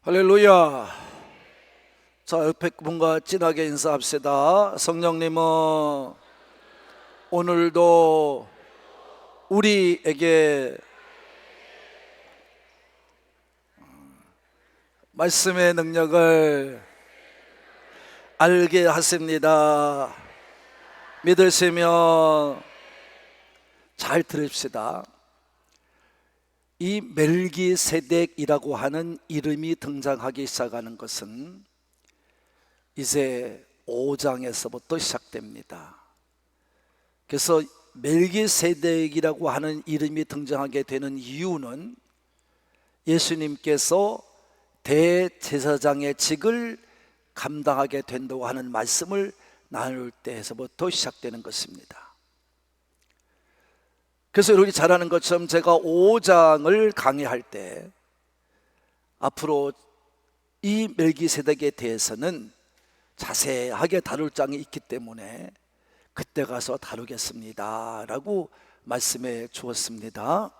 할렐루야. 자, 옆에 분과 진하게 인사합시다. 성령님은 오늘도 우리에게 말씀의 능력을 알게 하십니다. 믿으시면 잘 들읍시다. 이 멜기세덱이라고 하는 이름이 등장하기 시작하는 것은 이제 5장에서부터 시작됩니다. 그래서 멜기세덱이라고 하는 이름이 등장하게 되는 이유는 예수님께서 대제사장의 직을 감당하게 된다고 하는 말씀을 나눌 때에서부터 시작되는 것입니다. 그래서 여러분이 잘 아는 것처럼 제가 5장을 강의할 때 앞으로 이 멜기세덱에 대해서는 자세하게 다룰 장이 있기 때문에 그때 가서 다루겠습니다 라고 말씀해 주었습니다.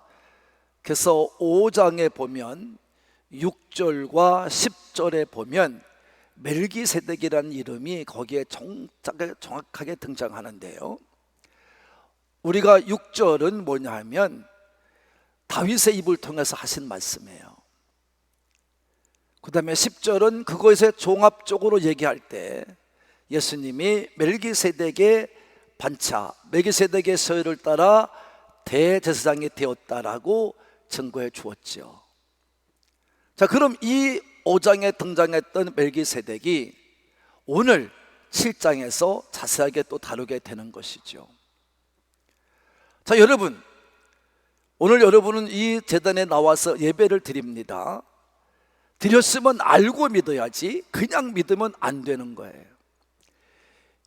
그래서 5장에 보면 6절과 10절에 보면 멜기세덱이라는 이름이 거기에 정확하게 등장하는데요, 우리가 6절은 뭐냐 하면 다윗의 입을 통해서 하신 말씀이에요. 그 다음에 10절은 그것에 종합적으로 얘기할 때 예수님이 멜기세덱의 반차, 멜기세덱의 서열을 따라 대제사장이 되었다라고 증거해 주었죠. 자, 그럼 이 5장에 등장했던 멜기세덱이 오늘 7장에서 자세하게 또 다루게 되는 것이죠. 자, 여러분, 오늘 여러분은 이 제단에 나와서 예배를 드립니다. 드렸으면 알고 믿어야지 그냥 믿으면 안 되는 거예요.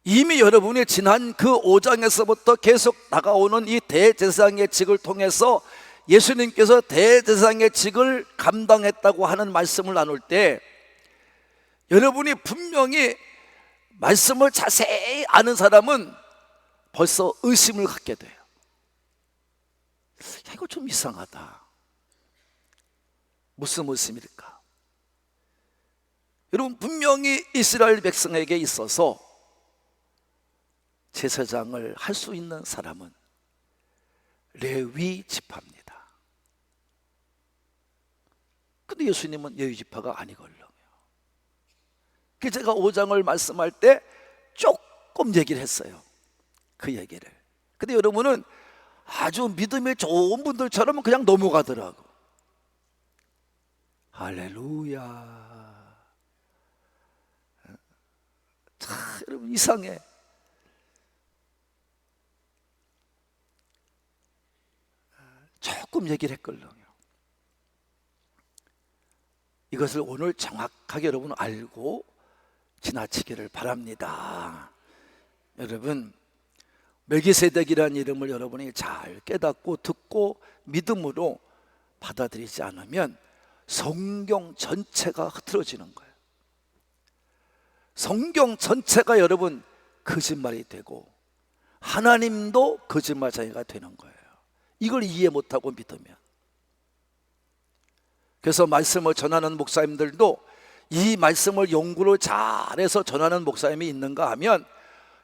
이미 여러분이 지난 그 5장에서부터 계속 나가오는 이 대제사장의 직을 통해서 예수님께서 대제사장의 직을 감당했다고 하는 말씀을 나눌 때 여러분이 분명히 말씀을 자세히 아는 사람은 벌써 의심을 갖게 돼요. 야, 이거 좀 이상하다. 무슨 말씀일까? 여러분, 분명히 이스라엘 백성에게 있어서 제사장을 할 수 있는 사람은 레위 지파입니다. 근데 예수님은 레위 지파가 아니걸요. 그래서 제가 5장을 말씀할 때 조금 얘기를 했어요, 그 얘기를. 근데 여러분은 아주 믿음이 좋은 분들처럼 그냥 넘어가더라고. 할렐루야. 참, 여러분 이상해. 조금 얘기를 했걸요. 이것을 오늘 정확하게 여러분 알고 지나치기를 바랍니다. 여러분, 멜기세덱이라는 이름을 여러분이 잘 깨닫고 듣고 믿음으로 받아들이지 않으면 성경 전체가 흐트러지는 거예요. 성경 전체가 여러분 거짓말이 되고 하나님도 거짓말자가 되는 거예요. 이걸 이해 못하고 믿으면. 그래서 말씀을 전하는 목사님들도 이 말씀을 연구를 잘해서 전하는 목사님이 있는가 하면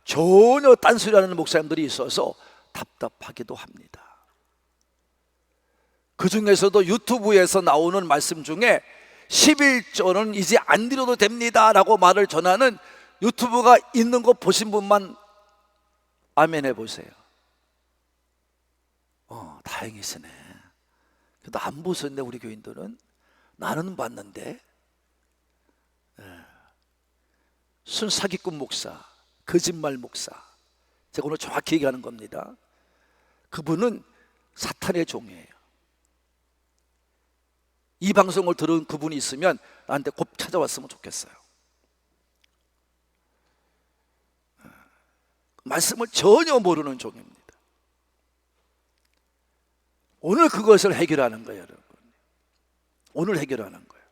전혀 딴소리하는 목사님들이 있어서 답답하기도 합니다. 그 중에서도 유튜브에서 나오는 말씀 중에 11조는 이제 안 드려도 됩니다 라고 말을 전하는 유튜브가 있는 거 보신 분만 아멘 해보세요. 다행이시네. 그래도 안 보셨네. 우리 교인들은. 나는 봤는데. 순사기꾼 목사, 거짓말 목사, 제가 오늘 정확히 얘기하는 겁니다. 그분은 사탄의 종이에요. 이 방송을 들은 그분이 있으면 나한테 곧 찾아왔으면 좋겠어요. 말씀을 전혀 모르는 종입니다. 오늘 그것을 해결하는 거예요, 여러분. 오늘 해결하는 거예요.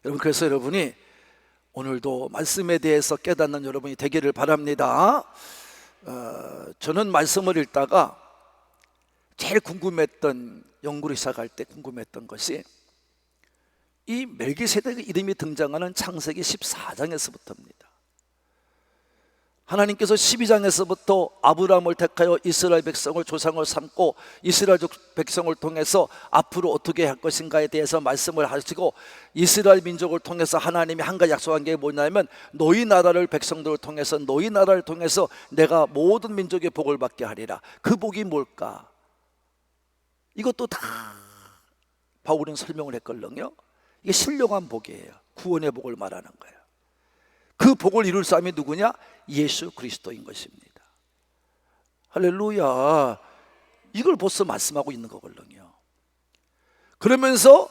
여러분, 그래서 여러분이 오늘도 말씀에 대해서 깨닫는 여러분이 되기를 바랍니다. 저는 말씀을 읽다가 제일 궁금했던, 연구를 시작할 때 궁금했던 것이 이 멜기세덱의 이름이 등장하는 창세기 14장에서부터입니다. 하나님께서 12장에서부터 아브라함을 택하여 이스라엘 백성을 조상을 삼고 이스라엘 백성을 통해서 앞으로 어떻게 할 것인가에 대해서 말씀을 하시고, 이스라엘 민족을 통해서 하나님이 한 가지 약속한 게 뭐냐면 너희 나라를, 백성들을 통해서, 너희 나라를 통해서 내가 모든 민족의 복을 받게 하리라. 그 복이 뭘까? 이것도 다 바울은 설명을 했거든요. 이게 신령한 복이에요. 구원의 복을 말하는 거예요. 그 복을 이룰 사람이 누구냐? 예수 그리스도인 것입니다. 할렐루야. 이걸 벌써 말씀하고 있는 거거든요. 그러면서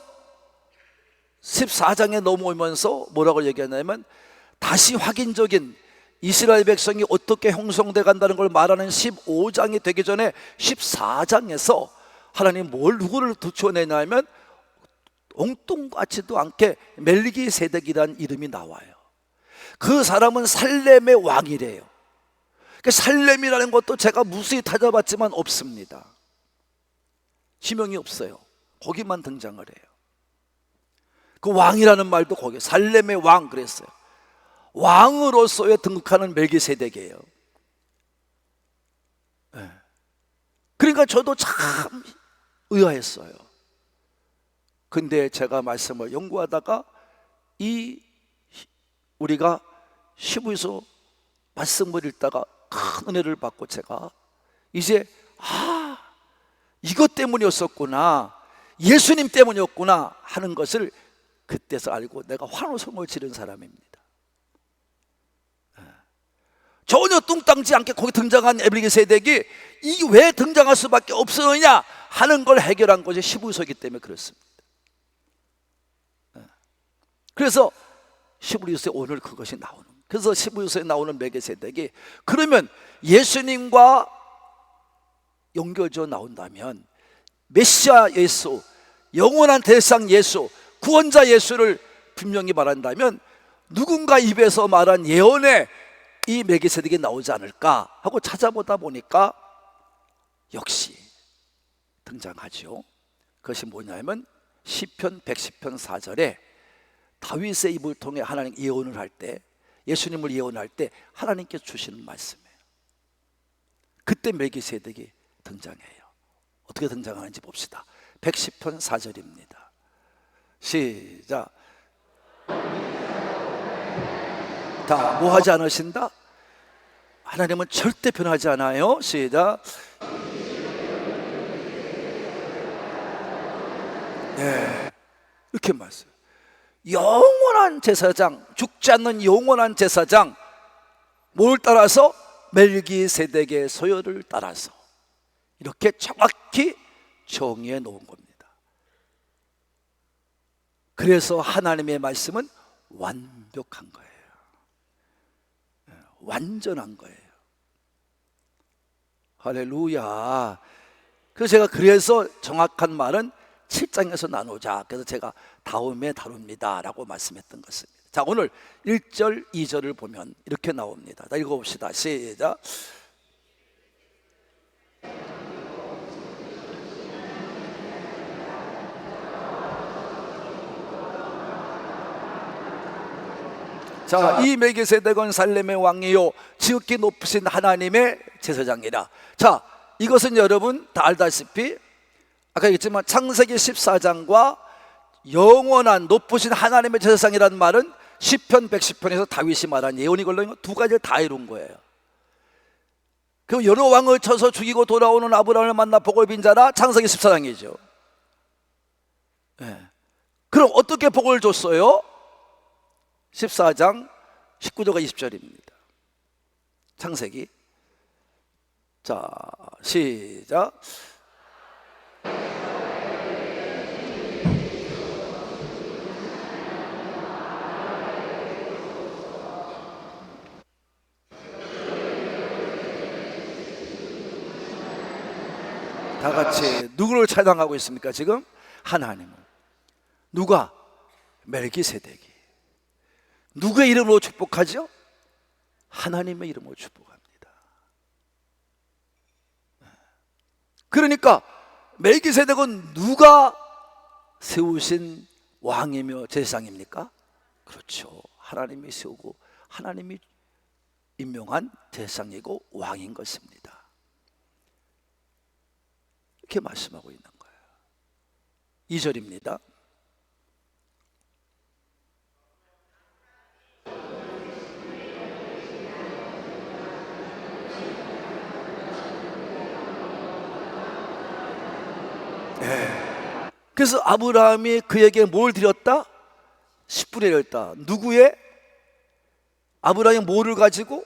14장에 넘어오면서 뭐라고 얘기하냐면, 다시 확인적인 이스라엘 백성이 어떻게 형성돼 간다는 걸 말하는 15장이 되기 전에 14장에서 하나님 누구를 도쳐내냐면 엉뚱같지도 않게 멜기세덱이라는 이름이 나와요. 그 사람은 살렘의 왕이래요. 살렘이라는 것도 제가 무수히 찾아봤지만 없습니다. 지명이 없어요. 거기만 등장을 해요. 그 왕이라는 말도 거기, 살렘의 왕 그랬어요. 왕으로서의 등극하는 멜기세덱이에요. 그러니까 저도 참 의아했어요. 근데 제가 말씀을 연구하다가 우리가 시부에서 말씀을 읽다가 큰 은혜를 받고, 제가 이제 이것 때문이었었구나, 예수님 때문이었구나 하는 것을 그때서 알고 내가 환호성을 지른 사람입니다. 전혀 뚱땅지 않게 거기 등장한 멜기세덱이 이게 왜 등장할 수밖에 없었느냐 하는 걸 해결한 것이 시부서이기 때문에 그렇습니다. 그래서 시부서에 오늘 그것이 나오는, 그래서 시부서에 나오는 멜기세덱이 그러면 예수님과 연결져 나온다면 메시아 예수, 영원한 대상 예수, 구원자 예수를 분명히 말한다면 누군가 입에서 말한 예언에 이 멜기세덱이 나오지 않을까 하고 찾아보다 보니까 역시 등장하죠. 그것이 뭐냐면 시편 110편 4절에 다윗의 입을 통해 하나님 예언을 할 때, 예수님을 예언할 때 하나님께서 주시는 말씀이에요. 그때 멜기세덱이 등장해요. 어떻게 등장하는지 봅시다. 110편 4절입니다. 시작. 다 뭐 하지 않으신다? 하나님은 절대 변하지 않아요. 시작. 네, 이렇게 말씀. 영원한 제사장, 죽지 않는 영원한 제사장, 뭘 따라서? 멜기세덱의 소열을 따라서 이렇게 정확히 정의해 놓은 겁니다. 그래서 하나님의 말씀은 완벽한 거예요. 완전한 거예요. 할렐루야. 그래서 정확한 말은 7장에서 나누자. 그래서 제가 다음에 다룹니다 라고 말씀했던 것입니다. 자, 오늘 1절 2절을 보면 이렇게 나옵니다. 자, 읽어봅시다. 시작. 자, 이 멜기세덱은 살렘의 왕이요 지극히 높으신 하나님의 제사장이라. 자, 이것은 여러분 다 알다시피 아까 얘기했지만 창세기 14장과 영원한 높으신 하나님의 제사장이라는 말은 시편 110편에서 다윗이 말한 예언이걸로 두 가지를 다 이룬 거예요. 그 여러 왕을 쳐서 죽이고 돌아오는 아브라함을 만나 복을 빈 자라, 창세기 14장이죠. 네. 그럼 어떻게 복을 줬어요? 14장 19절과 20절입니다. 창세기. 자, 시작. 다 같이 누구를 찬양하고 있습니까? 지금 하나님을. 누가? 멜기세덱이. 누구의 이름으로 축복하죠? 하나님의 이름으로 축복합니다. 그러니까 멜기세덱은 누가 세우신 왕이며 제사장입니까? 그렇죠. 하나님이 세우고 하나님이 임명한 제사장이고 왕인 것입니다. 이렇게 말씀하고 있는 거예요. 2절입니다. 그래서 아브라함이 그에게 뭘 드렸다? 10분의 1 드렸다. 누구의? 아브라함이 뭐를 가지고?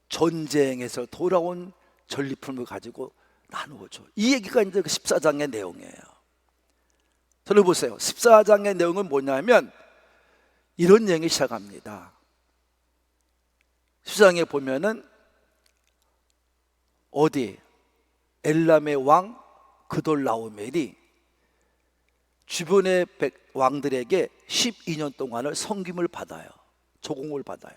전쟁에서 돌아온 전리품을 가지고 나누어줘. 이 얘기가 이제 그 14장의 내용이에요. 들어보세요. 14장의 내용은 뭐냐면 이런 내용이 시작합니다. 14장에 보면은 어디? 엘람의 왕 그돌라오멜이 주변의 왕들에게 12년 동안을 섬김을 받아요. 조공을 받아요.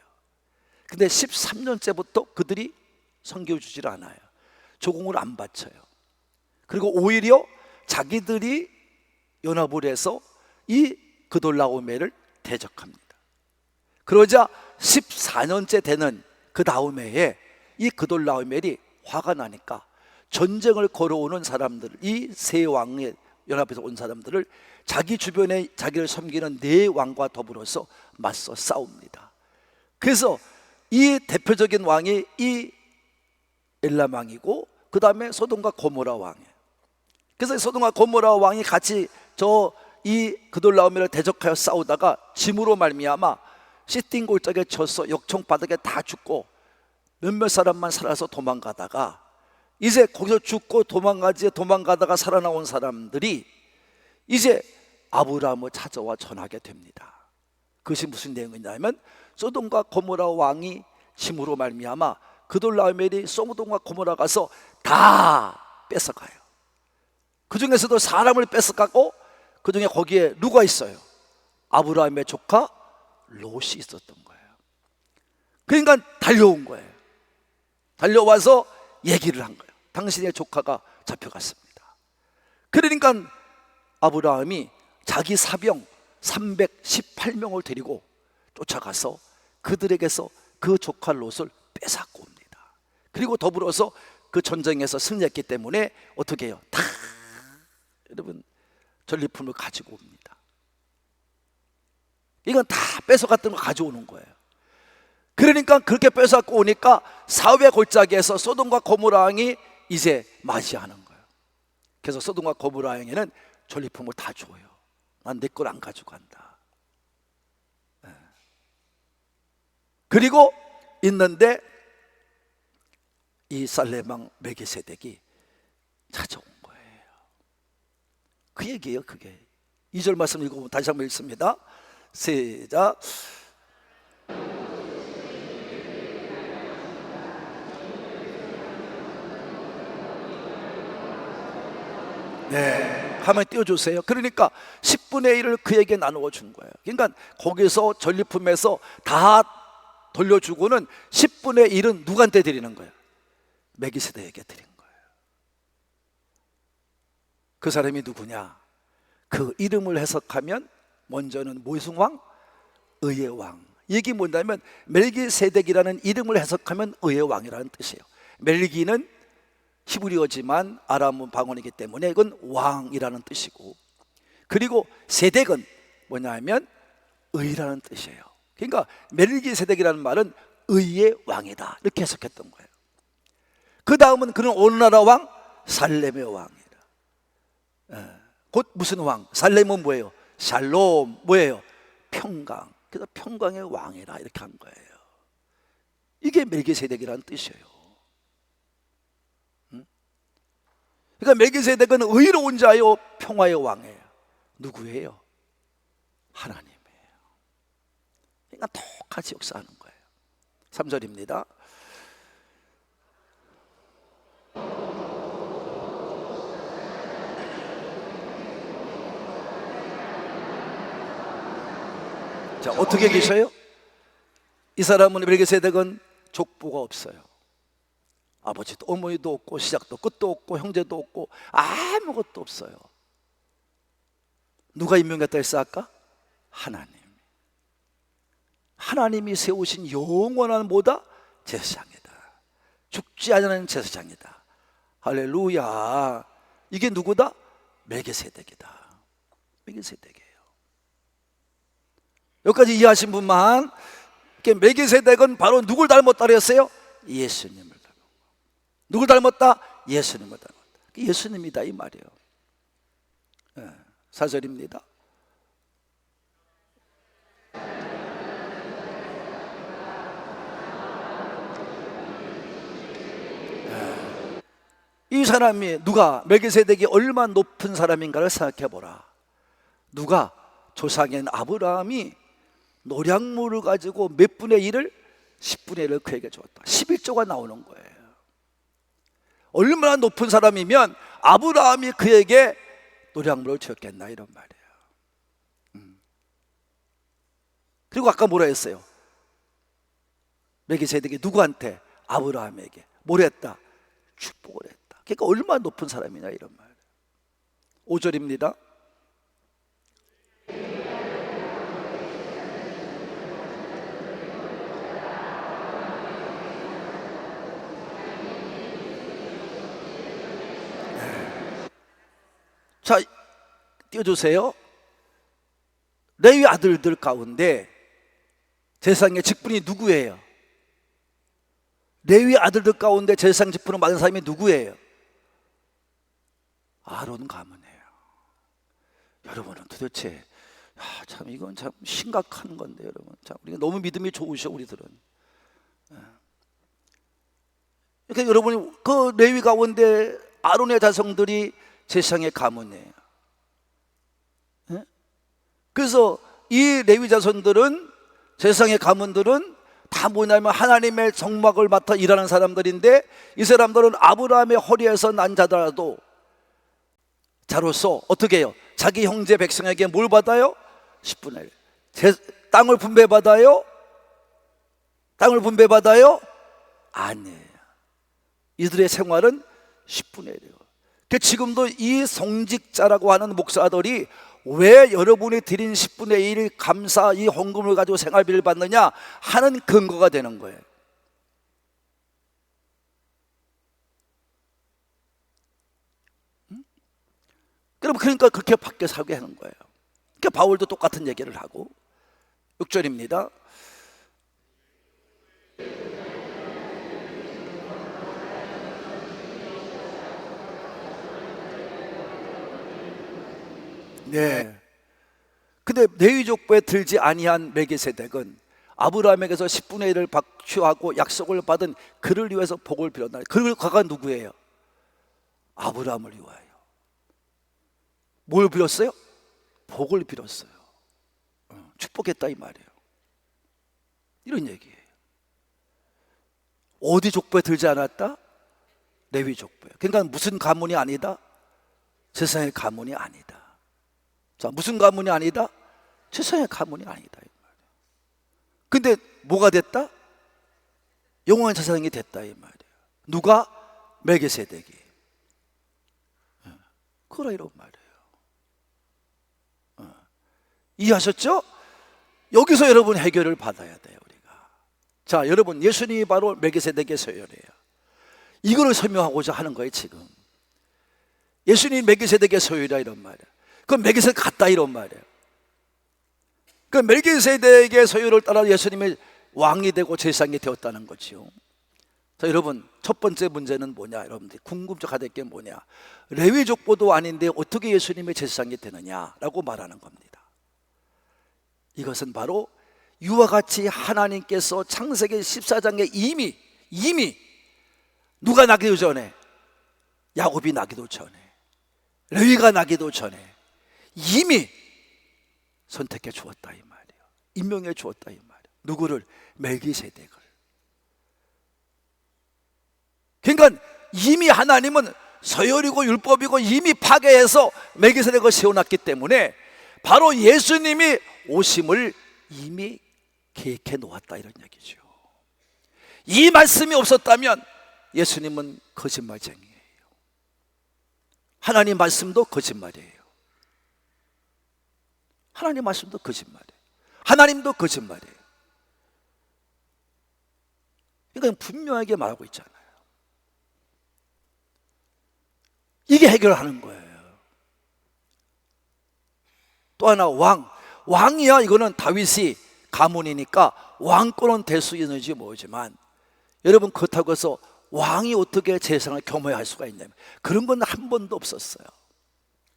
근데 13년째부터 그들이 섬겨주질 않아요. 조공을 안 바쳐요. 그리고 오히려 자기들이 연합을 해서 이 그돌라오멜을 대적합니다. 그러자 14년째 되는 그 다음 해에 이 그돌라오멜이 화가 나니까 전쟁을 걸어오는 사람들, 이 세 왕의 연합에서 온 사람들을 자기 주변에 자기를 섬기는 네 왕과 더불어서 맞서 싸웁니다. 그래서 이 대표적인 왕이 이 엘람 왕이고 그 다음에 소돔과 고모라 왕이에요. 그래서 소돔과 고모라 왕이 같이 이 그돌라오멜을 대적하여 싸우다가 짐으로 말미암아 시띵 골짜기에 쳐서 역청 바닥에 다 죽고 몇몇 사람만 살아서 도망가다가 이제 거기서 죽고 도망가다가 살아나온 사람들이 이제 아브라함을 찾아와 전하게 됩니다. 그것이 무슨 내용이냐면 소돔과 고모라 왕이 짐으로 말미암아 그돌라오멜이 소돔과 고모라 가서 다 뺏어가요. 그 중에서도 사람을 뺏어가고 그 중에 거기에 누가 있어요? 아브라함의 조카 롯이 있었던 거예요. 그러니까 달려온 거예요. 달려와서 얘기를 한 거예요. 당신의 조카가 잡혀갔습니다. 그러니까 아브라함이 자기 사병 318명을 데리고 쫓아가서 그들에게서 그 조카 롯을 뺏어갖고 옵니다. 그리고 더불어서 그 전쟁에서 승리했기 때문에 어떻게 해요? 다 여러분 전리품을 가지고 옵니다. 이건 다 뺏어갔던 거 가져오는 거예요. 그러니까 그렇게 뺏어갖고 오니까 사회 골짜기에서 소돔과 고모라 왕이 이제 맞이하는 거예요. 그래서 소돔과 고모라 왕에는 전리품을 다 줘요. 난 내 걸 안 가지고 간다. 그리고 있는데 이 살렘왕 멜기세덱이 찾아온 거예요. 그 얘기예요. 그게 2절 말씀 읽어보면 다시 한번 읽습니다. 시작. 네, 가만히 띄워주세요. 그러니까 10분의 1을 그에게 나누어 준 거예요. 그러니까 거기서 전리품에서 다 돌려주고는 10분의 1은 누구한테 드리는 거예요? 멜기세덱에게 드린 거예요. 그 사람이 누구냐? 그 이름을 해석하면 먼저는 무슨 왕? 의의 왕. 이게 뭐냐면 멜기세덱이라는 이름을 해석하면 의의 왕이라는 뜻이에요. 멜기는 히브리어지만 아람 방언이기 때문에 이건 왕이라는 뜻이고, 그리고 세덱은 뭐냐면 의라는 뜻이에요. 그러니까 멜기세덱이라는 말은 의의 왕이다 이렇게 해석했던 거예요. 그 다음은 그는 어느 나라 왕? 살렘의 왕이다. 곧 무슨 왕? 살렘은 뭐예요? 샬롬, 뭐예요? 평강. 그래서 평강의 왕이라 이렇게 한 거예요. 이게 멜기세덱이라는 뜻이에요. 그러니까 멜기세덱은 의로운 자요 평화의 왕이에요. 누구예요? 하나님이에요. 그러니까 똑같이 역사하는 거예요. 3절입니다. 자, 어떻게 계셔요? 이 사람은 멜기세덱은 족보가 없어요. 아버지도 어머니도 없고 시작도 끝도 없고 형제도 없고 아무것도 없어요. 누가 임명했다 했어 아까? 하나님이 세우신 영원한 뭐다? 제사장이다. 죽지 않는 제사장이다. 할렐루야. 이게 누구다? 멜기세덱이다. 멜기세덱이에요. 여기까지 이해하신 분만. 멜기세덱은 바로 누굴 닮았다 그랬어요? 예수님을 닮았다. 누굴 닮았다? 예수님을 닮았다. 예수님이다 이 말이에요. 4절입니다. 이 사람이 누가 멜기세덱이 얼마나 높은 사람인가를 생각해 보라. 누가 조상인 아브라함이 노량물을 가지고 몇 분의 1을 10분의 1을 그에게 줬다. 11조가 나오는 거예요. 얼마나 높은 사람이면 아브라함이 그에게 노량물을 줬겠나 이런 말이에요. 그리고 아까 뭐라 했어요? 멜기세덱이 누구한테? 아브라함에게 뭘 했다? 축복을 했다. 그러니까 얼마나 높은 사람이냐 이런 말이에요. 5절입니다. 자, 띄워주세요. 레위 아들들 가운데 제사장의 직분이 누구예요? 레위 아들들 가운데 제사장 직분을 받은 사람이 누구예요? 아론 가문이에요. 여러분은 도대체 참 이건 참 심각한 건데 여러분. 참 우리가 너무 믿음이 좋으셔 우리들은. 그러니까 여러분이 그 레위 가운데 아론의 자손들이 제사장의 가문이에요. 그래서 이 레위 자손들은 제사장의 가문들은 다 뭐냐면 하나님의 정막을 맡아 일하는 사람들인데 이 사람들은 아브라함의 허리에서 난 자더라도 자로서 어떻게 해요? 자기 형제 백성에게 뭘 받아요? 10분의 1 땅을 분배받아요? 땅을 분배받아요? 아니에요. 이들의 생활은 10분의 1이에요. 지금도 이 성직자라고 하는 목사들이 왜 여러분이 드린 10분의 1 감사 이 헌금을 가지고 생활비를 받느냐 하는 근거가 되는 거예요. 그러니까 그렇게 밖에 살게 하는 거예요. 그러니까 바울도 똑같은 얘기를 하고 6절입니다. 네. 근데 레위 족보에 들지 아니한 멜기세덱은 아브라함에게서 10분의 1을 박취하고 약속을 받은 그를 위해서 복을 빌었나. 그가 누구예요? 아브라함을 위하여. 뭘 빌었어요? 복을 빌었어요. 축복했다 이 말이에요. 이런 얘기예요. 어디 족보에 들지 않았다? 레위 족보에. 그러니까 무슨 가문이 아니다? 제사장의 가문이 아니다. 자, 무슨 가문이 아니다? 제사장의 가문이 아니다 이 말이에요. 근데 뭐가 됐다? 영원한 제사장이 됐다 이 말이에요. 누가? 멜기세덱이. 그거라 이런 말이에요. 이해하셨죠? 여기서 여러분 해결을 받아야 돼요 우리가. 자, 여러분 예수님이 바로 멜기세덱의 서열이에요. 이거를 설명하고자 하는 거예요 지금. 예수님이 멜기세덱의 서열이라 이런 말이에요. 그럼 멜기세덱 같다 이런 말이에요. 그 멜기세덱의 서열을 따라 예수님이 왕이 되고 제사장이 되었다는 거지요. 자, 여러분 첫 번째 문제는 뭐냐? 여러분들이 궁금해야 될 게 뭐냐? 레위 족보도 아닌데 어떻게 예수님의 제사장이 되느냐라고 말하는 겁니다. 이것은 바로 이와 같이 하나님께서 창세기 14장에 이미 누가 나기도 전에, 야곱이 나기도 전에, 레위가 나기도 전에 이미 선택해 주었다 이 말이에요. 임명해 주었다 이 말이에요. 누구를? 멜기세덱을. 그러니까 이미 하나님은 서열이고 율법이고 이미 파괴해서 멜기세덱을 세워놨기 때문에 바로 예수님이 오심을 이미 계획해 놓았다 이런 얘기죠. 이 말씀이 없었다면 예수님은 거짓말쟁이에요. 하나님 말씀도 거짓말이에요. 하나님 말씀도 거짓말이에요. 하나님도 거짓말이에요. 이건 분명하게 말하고 있잖아요. 이게 해결하는 거예요. 또 하나 왕이야. 이거는 다윗이 가문이니까 왕권은 될 수 있는지 모르지만, 여러분 그렇다고 해서 왕이 어떻게 세상을 겸허할 수가 있냐면 그런 건 한 번도 없었어요.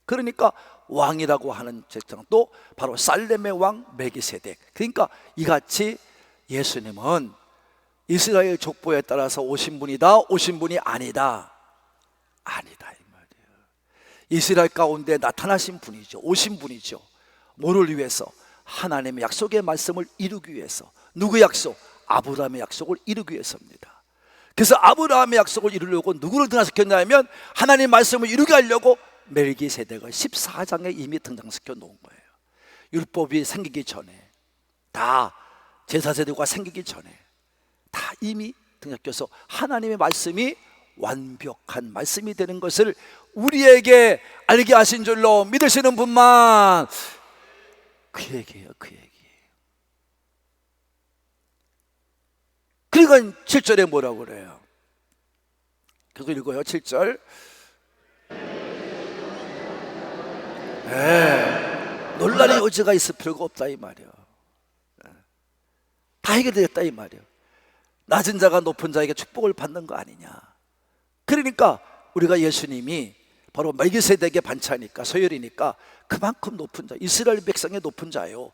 그러니까 왕이라고 하는 제정도 바로 살렘의 왕 멜기세덱. 그러니까 이같이 예수님은 이스라엘 족보에 따라서 오신 분이다, 오신 분이 아니다, 아니다 이 말이에요. 이스라엘 가운데 나타나신 분이죠. 오신 분이죠. 뭐를 위해서? 하나님의 약속의 말씀을 이루기 위해서. 누구 약속? 아브라함의 약속을 이루기 위해서입니다. 그래서 아브라함의 약속을 이루려고 누구를 등장시켰냐면 하나님의 말씀을 이루게 하려고 멜기세덱을 14장에 이미 등장시켜 놓은 거예요. 율법이 생기기 전에, 다 제사제도가 생기기 전에 다 이미 등장시켜서 하나님의 말씀이 완벽한 말씀이 되는 것을 우리에게 알게 하신 줄로 믿으시는 분만. 그 얘기예요, 그 얘기. 그러니까 7절에 뭐라고 그래요? 그거 읽어요. 7절. 논란의 여지가 있을 필요가 없다 이 말이에요. 다 해결되겠다 이 말이에요. 낮은 자가 높은 자에게 축복을 받는 거 아니냐. 그러니까 우리가 예수님이 바로 멜기세덱의 반차니까, 서열이니까 그만큼 높은 자, 이스라엘 백성의 높은 자요.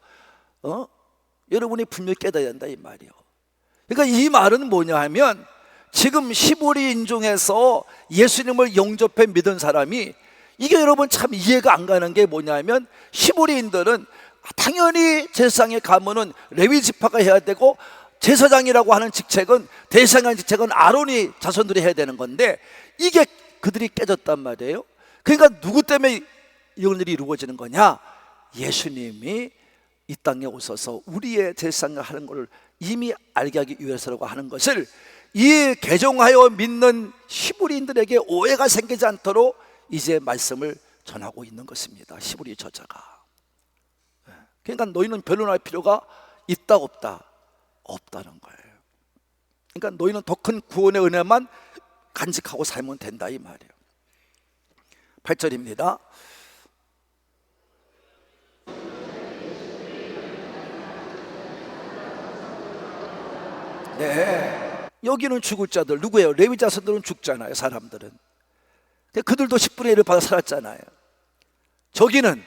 여러분이 분명히 깨달아야 된다 이 말이에요. 그러니까 이 말은 뭐냐 하면, 지금 히브리 인종에서 예수님을 영접해 믿은 사람이, 이게 여러분 참 이해가 안 가는 게 뭐냐면, 히브리인들은 당연히 제사장의 가문은 레위 지파가 해야 되고, 제사장이라고 하는 직책은, 대상한 직책은 아론이 자손들이 해야 되는 건데, 이게 그들이 깨졌단 말이에요. 그러니까 누구 때문에 이런 일이 이루어지는 거냐? 예수님이 이 땅에 오셔서 우리의 제사장을 하는 것을 이미 알게 하기 위해서라고 하는 것을, 이 개종하여 믿는 히브리인들에게 오해가 생기지 않도록 이제 말씀을 전하고 있는 것입니다. 히브리 저자가. 그러니까 너희는 변론할 필요가 있다 없다? 없다는 거예요. 그러니까 너희는 더 큰 구원의 은혜만 간직하고 살면 된다 이 말이에요. 8절입니다. 네, 여기는 죽을 자들 누구예요? 레위 자손들은 죽잖아요. 사람들은 그들도 10분의 1을 받아 살았잖아요. 저기는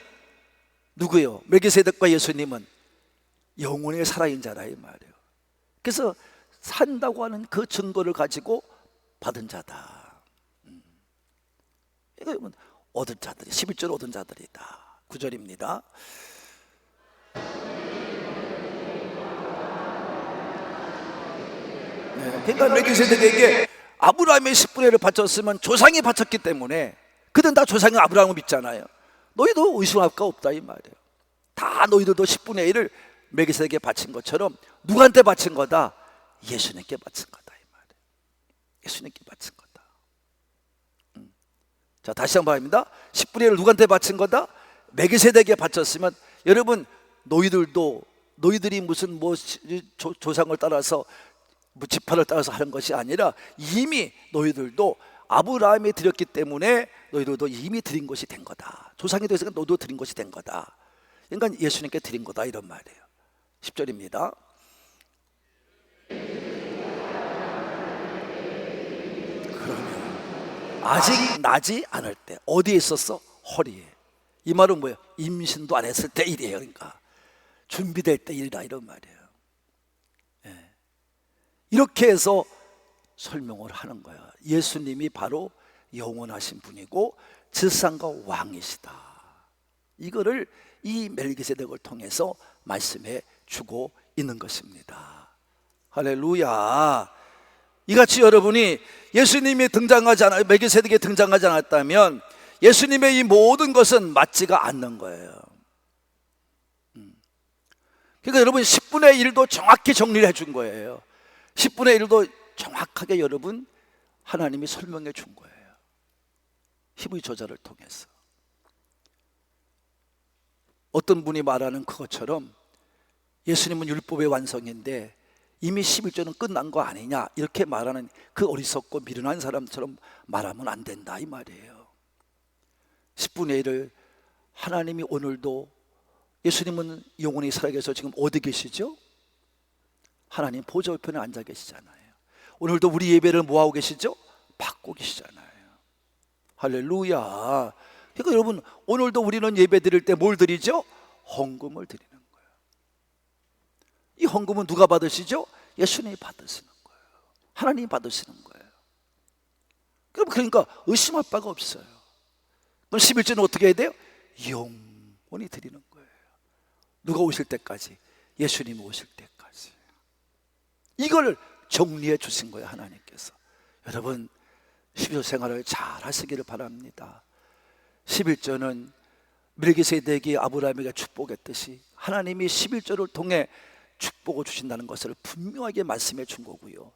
누구예요? 멜기세덱과 예수님은 영원히 살아있는 자라 이 말이에요. 그래서 산다고 하는 그 증거를 가지고 받은 자다. 이거 얻은 자들이, 11절 얻은 자들이다. 9절입니다. 그러니까 멜기세덱에게 아브라함의 10분의 1을 바쳤으면 조상이 바쳤기 때문에, 그들은 다 조상이 아브라함을 믿잖아요. 너희도 의심할 거 없다 이 말이에요. 다 너희들도 10분의 1을 멜기세덱에게 바친 것처럼 누구한테 바친 거다? 예수님께 바친 거다 이 말이에요. 예수님께 바친 거다. 자, 다시 한번 합니다. 10분의 1을 누구한테 바친 거다? 멜기세덱에게 바쳤으면, 여러분 너희들도, 너희들이 무슨 조상을 따라서 지파를 따라서 하는 것이 아니라 이미 너희들도 아브라함이 드렸기 때문에 너희들도 이미 드린 것이 된 거다. 조상이 되었으니까 너도 드린 것이 된 거다. 그러니까 예수님께 드린 거다 이런 말이에요. 10절입니다. 그러면 아직 나지 않을 때 어디에 있었어? 허리에. 이 말은 뭐예요? 임신도 안 했을 때 일이에요. 그러니까 준비될 때 일이다 이런 말이에요. 이렇게 해서 설명을 하는 거예요. 예수님이 바로 영원하신 분이고 제사장과 왕이시다. 이거를 이 멜기세덱을 통해서 말씀해 주고 있는 것입니다. 할렐루야. 이같이 여러분이 예수님이 등장하지 않아, 멜기세덱이 등장하지 않았다면 예수님의 이 모든 것은 맞지가 않는 거예요. 그러니까 여러분 10분의 1도 정확히 정리를 해준 거예요. 10분의 1도 정확하게 여러분 하나님이 설명해 준 거예요. 히브리 저자를 통해서. 어떤 분이 말하는 그것처럼 예수님은 율법의 완성인데 이미 11조는 끝난 거 아니냐 이렇게 말하는 그 어리석고 미련한 사람처럼 말하면 안 된다 이 말이에요. 10분의 1을 하나님이 오늘도, 예수님은 영원히 살아계셔서 지금 어디 계시죠? 하나님 보좌 우편에 앉아 계시잖아요. 오늘도 우리 예배를 뭐하고 계시죠? 받고 계시잖아요. 할렐루야. 그러니까 여러분 오늘도 우리는 예배 드릴 때 뭘 드리죠? 헌금을 드리는 거예요. 이 헌금은 누가 받으시죠? 예수님이 받으시는 거예요. 하나님이 받으시는 거예요. 그러니까 의심할 바가 없어요. 그럼 11조는 어떻게 해야 돼요? 영원히 드리는 거예요. 누가 오실 때까지? 예수님이 오실 때까지. 이걸 정리해 주신 거예요, 하나님께서. 여러분 11조 생활을 잘 하시기를 바랍니다. 11조는 멜기세덱이 아브라함에게 축복했듯이 하나님이 11조를 통해 축복을 주신다는 것을 분명하게 말씀해 준 거고요.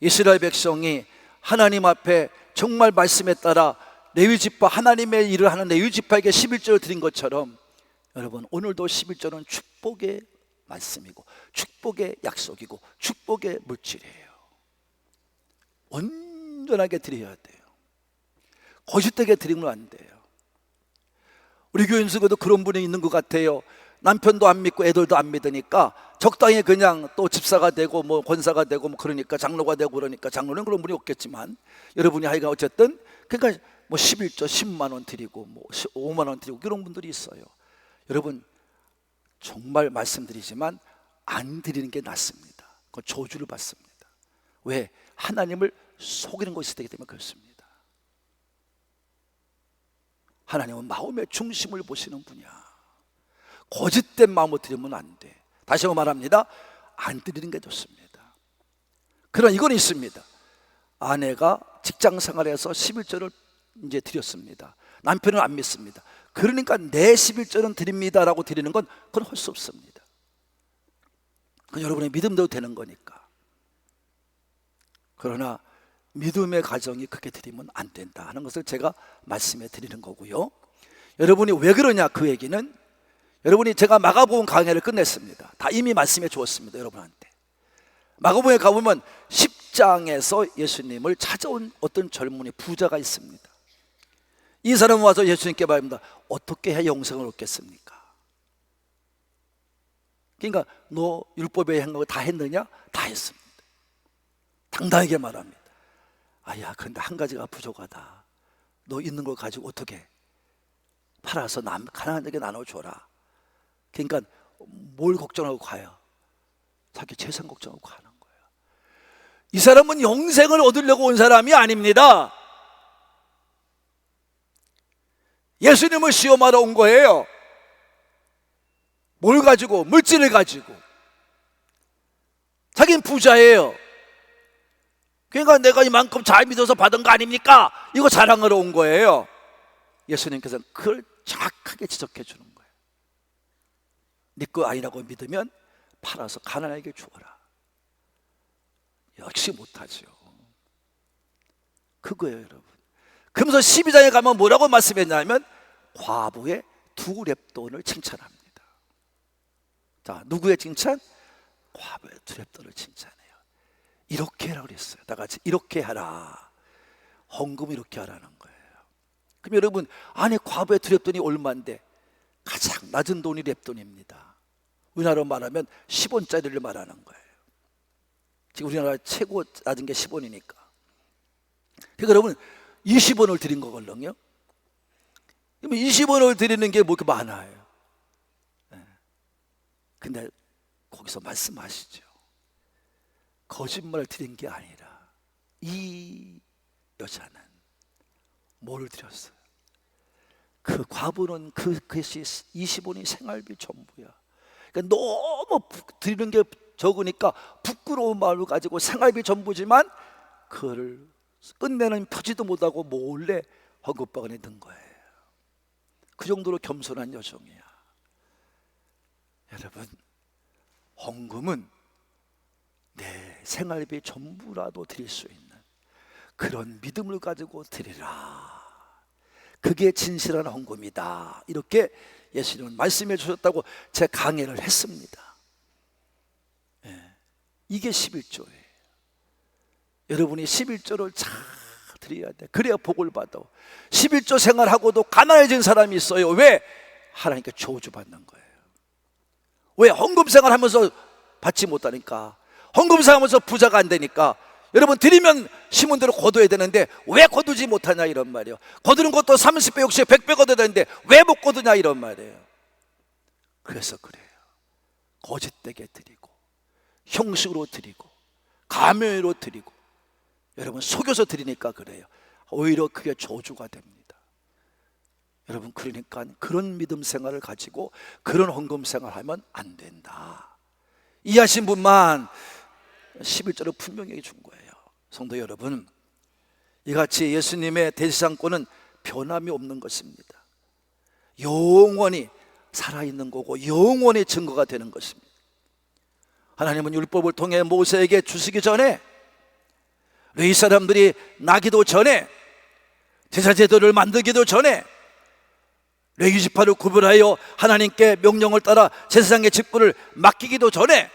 이스라엘 백성이 하나님 앞에 정말 말씀에 따라 레위지파, 하나님의 일을 하는 레위지파에게 11조를 드린 것처럼 여러분 오늘도 11조는 축복의 말씀이고 축복의 약속이고 축복의 물질이에요. 온전하게 드려야 돼요. 거짓되게 드리면 안 돼요. 우리 교인 중에도 그런 분이 있는 것 같아요. 남편도 안 믿고 애들도 안 믿으니까 적당히 그냥 또 집사가 되고 뭐 권사가 되고 뭐 그러니까 장로가 되고 그러니까, 장로는 그런 분이 없겠지만 여러분이 하여간 어쨌든 그러니까 뭐 11조 10만 원 드리고 뭐 5만 원 드리고 그런 분들이 있어요. 여러분 정말 말씀드리지만 안 드리는 게 낫습니다. 그건 저주를 받습니다. 왜? 하나님을 속이는 것이 되기 때문에 그렇습니다. 하나님은 마음의 중심을 보시는 분이야. 거짓된 마음으로 드리면 안 돼. 다시 한번 말합니다. 안 드리는 게 좋습니다. 그러나 이건 있습니다. 아내가 직장 생활에서 11조를 이제 드렸습니다. 남편은 안 믿습니다. 그러니까 내 11조는 드립니다라고 드리는 건 그건 할 수 없습니다. 그건 여러분의 믿음대로 되는 거니까. 그러나 믿음의 가정이 그렇게 드리면 안 된다 하는 것을 제가 말씀해 드리는 거고요. 여러분이 왜 그러냐, 그 얘기는 여러분이, 제가 마가복음 강해를 끝냈습니다. 다 이미 말씀해 주었습니다, 여러분한테. 마가복음에 가보면 10장에서 예수님을 찾아온 어떤 젊은이 부자가 있습니다. 이 사람은 와서 예수님께 말합니다. 어떻게 해야 영생을 얻겠습니까? 그러니까 너 율법의 행각을 다 했느냐? 다 했습니다. 당당하게 말합니다. 아야, 그런데 한 가지가 부족하다. 너 있는 걸 가지고 어떻게 팔아서 가난한 자에게 나눠줘라. 그러니까 뭘 걱정하고 가요? 자기 재산 걱정하고 가는 거예요. 이 사람은 영생을 얻으려고 온 사람이 아닙니다. 예수님을 시험하러 온 거예요. 뭘 가지고? 물질을 가지고. 자기는 부자예요. 그러니까 내가 이만큼 잘 믿어서 받은 거 아닙니까? 이거 자랑하러 온 거예요. 예수님께서는 그걸 정확하게 지적해 주는 거예요. 네 거 아니라고 믿으면 팔아서 가난하게 주어라. 역시 못하죠. 그거예요, 여러분. 그러면서 12장에 가면 뭐라고 말씀했냐면 과부의 2렙돈을 칭찬합니다. 자, 누구의 칭찬? 과부의 2렙돈을 칭찬해요. 이렇게 하라고 그랬어요. 다 같이 이렇게 하라. 헌금 이렇게 하라는 거예요. 그럼 여러분, 아니 과부의 2렙돈이 얼마인데? 가장 낮은 돈이 렙돈입니다. 우리나라로 말하면 10원짜리를 말하는 거예요. 지금 우리나라 최고 낮은 게 10원이니까. 그러니까 여러분 20원을 드린 거걸랑요. 20원을 드리는 게 뭐 이렇게 많아요. 근데 거기서 말씀하시죠. 거짓말을 드린 게 아니라 이 여자는 뭐를 드렸어요? 그 과부는 그것이 20원이 생활비 전부야. 그러니까 너무 드리는 게 적으니까 부끄러운 마음을 가지고 생활비 전부지만 그거를 끝내는 표지도 못하고 몰래 헌금방에 넣은 거예요. 그 정도로 겸손한 여성이야. 여러분, 헌금은 내 생활비 전부라도 드릴 수 있는 그런 믿음을 가지고 드리라. 그게 진실한 헌금이다. 이렇게 예수님은 말씀해 주셨다고 제 강해를 했습니다. 이게 11조예요. 여러분이 11조를 잘 드려야 돼. 그래야 복을 받아. 11조 생활하고도 가난해진 사람이 있어요. 왜? 하나님께 저주받는 거예요. 왜? 헌금 생활하면서 받지 못하니까. 헌금 생활하면서 부자가 안 되니까. 여러분, 드리면 심은 대로 거둬야 되는데 왜 거두지 못하냐 이런 말이에요. 거두는 것도 30배, 60배, 100배 거둬야 되는데 왜 못 거두냐 이런 말이에요. 그래서 그래요. 거짓되게 드리고 형식으로 드리고 가면으로 드리고 여러분 속여서 드리니까 그래요. 오히려 그게 저주가 됩니다. 여러분, 그러니까 그런 믿음 생활을 가지고 그런 헌금 생활하면 안 된다. 이해하신 분만 11절을 분명히 준 거예요. 성도 여러분, 이같이 예수님의 대제사장권은 변함이 없는 것입니다. 영원히 살아있는 거고 영원히 증거가 되는 것입니다. 하나님은 율법을 통해 모세에게 주시기 전에, 레위 사람들이 나기도 전에, 제사제도를 만들기도 전에, 레위 지파를 구별하여 하나님께 명령을 따라 제사장의 직분을 맡기기도 전에,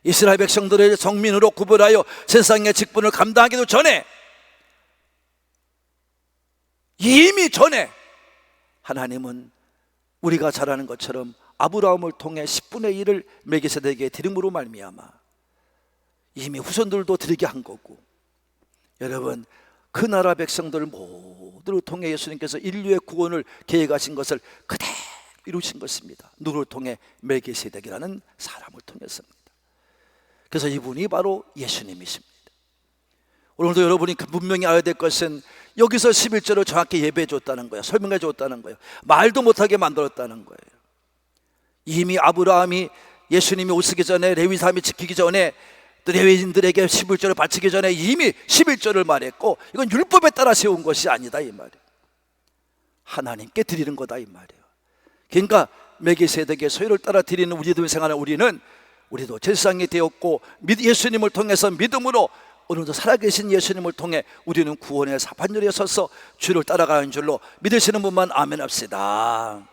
이스라엘 백성들을 성민으로 구별하여 제사장의 직분을 감당하기도 전에, 이미 전에 하나님은 우리가 잘 아는 것처럼 아브라함을 통해 10분의 1을 멜기세덱에게 드림으로 말미암아 이미 후손들도 드리게 한 거고, 여러분, 그 나라 백성들 모두를 통해 예수님께서 인류의 구원을 계획하신 것을 그대로 이루신 것입니다. 누구를 통해? 멜기세덱이라는 사람을 통해서입니다. 그래서 이분이 바로 예수님이십니다. 오늘도 여러분이 분명히 알아야 될 것은 여기서 11절을 정확히 예배해 줬다는 거예요. 설명해 줬다는 거예요. 말도 못하게 만들었다는 거예요. 이미 아브라함이 예수님이 오시기 전에, 레위 사람이 지키기 전에, 또 레위인들에게 11절을 바치기 전에 이미 11절을 말했고, 이건 율법에 따라 세운 것이 아니다 이 말이에요. 하나님께 드리는 거다 이 말이에요. 그러니까 멜기세덱의 소유를 따라 드리는 우리들 생활하는 우리도 제사장이 되었고, 예수님을 통해서 믿음으로 오늘도 살아계신 예수님을 통해 우리는 구원의 사판절에 서서 주를 따라가는 줄로 믿으시는 분만 아멘 합시다.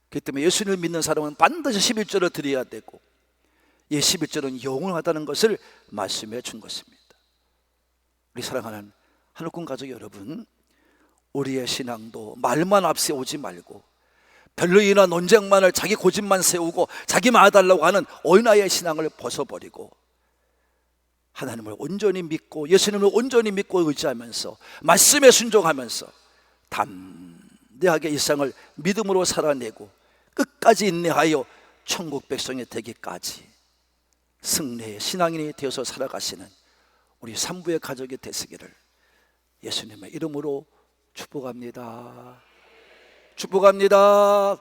그렇기 때문에 예수님을 믿는 사람은 반드시 11절을 드려야 되고, 이 11절은 영원하다는 것을 말씀해 준 것입니다. 우리 사랑하는 하늘군 가족 여러분, 우리의 신앙도 말만 앞세우지 말고 변론이나 논쟁만을, 자기 고집만 세우고 자기만 해달라고 하는 어린아이의 신앙을 벗어버리고 하나님을 온전히 믿고 예수님을 온전히 믿고 의지하면서 말씀에 순종하면서 담대하게 이 세상을 믿음으로 살아내고 끝까지 인내하여 천국 백성이 되기까지 승리의 신앙인이 되어서 살아가시는 우리 산부의 가족이 되시기를 예수님의 이름으로 축복합니다. 축복합니다.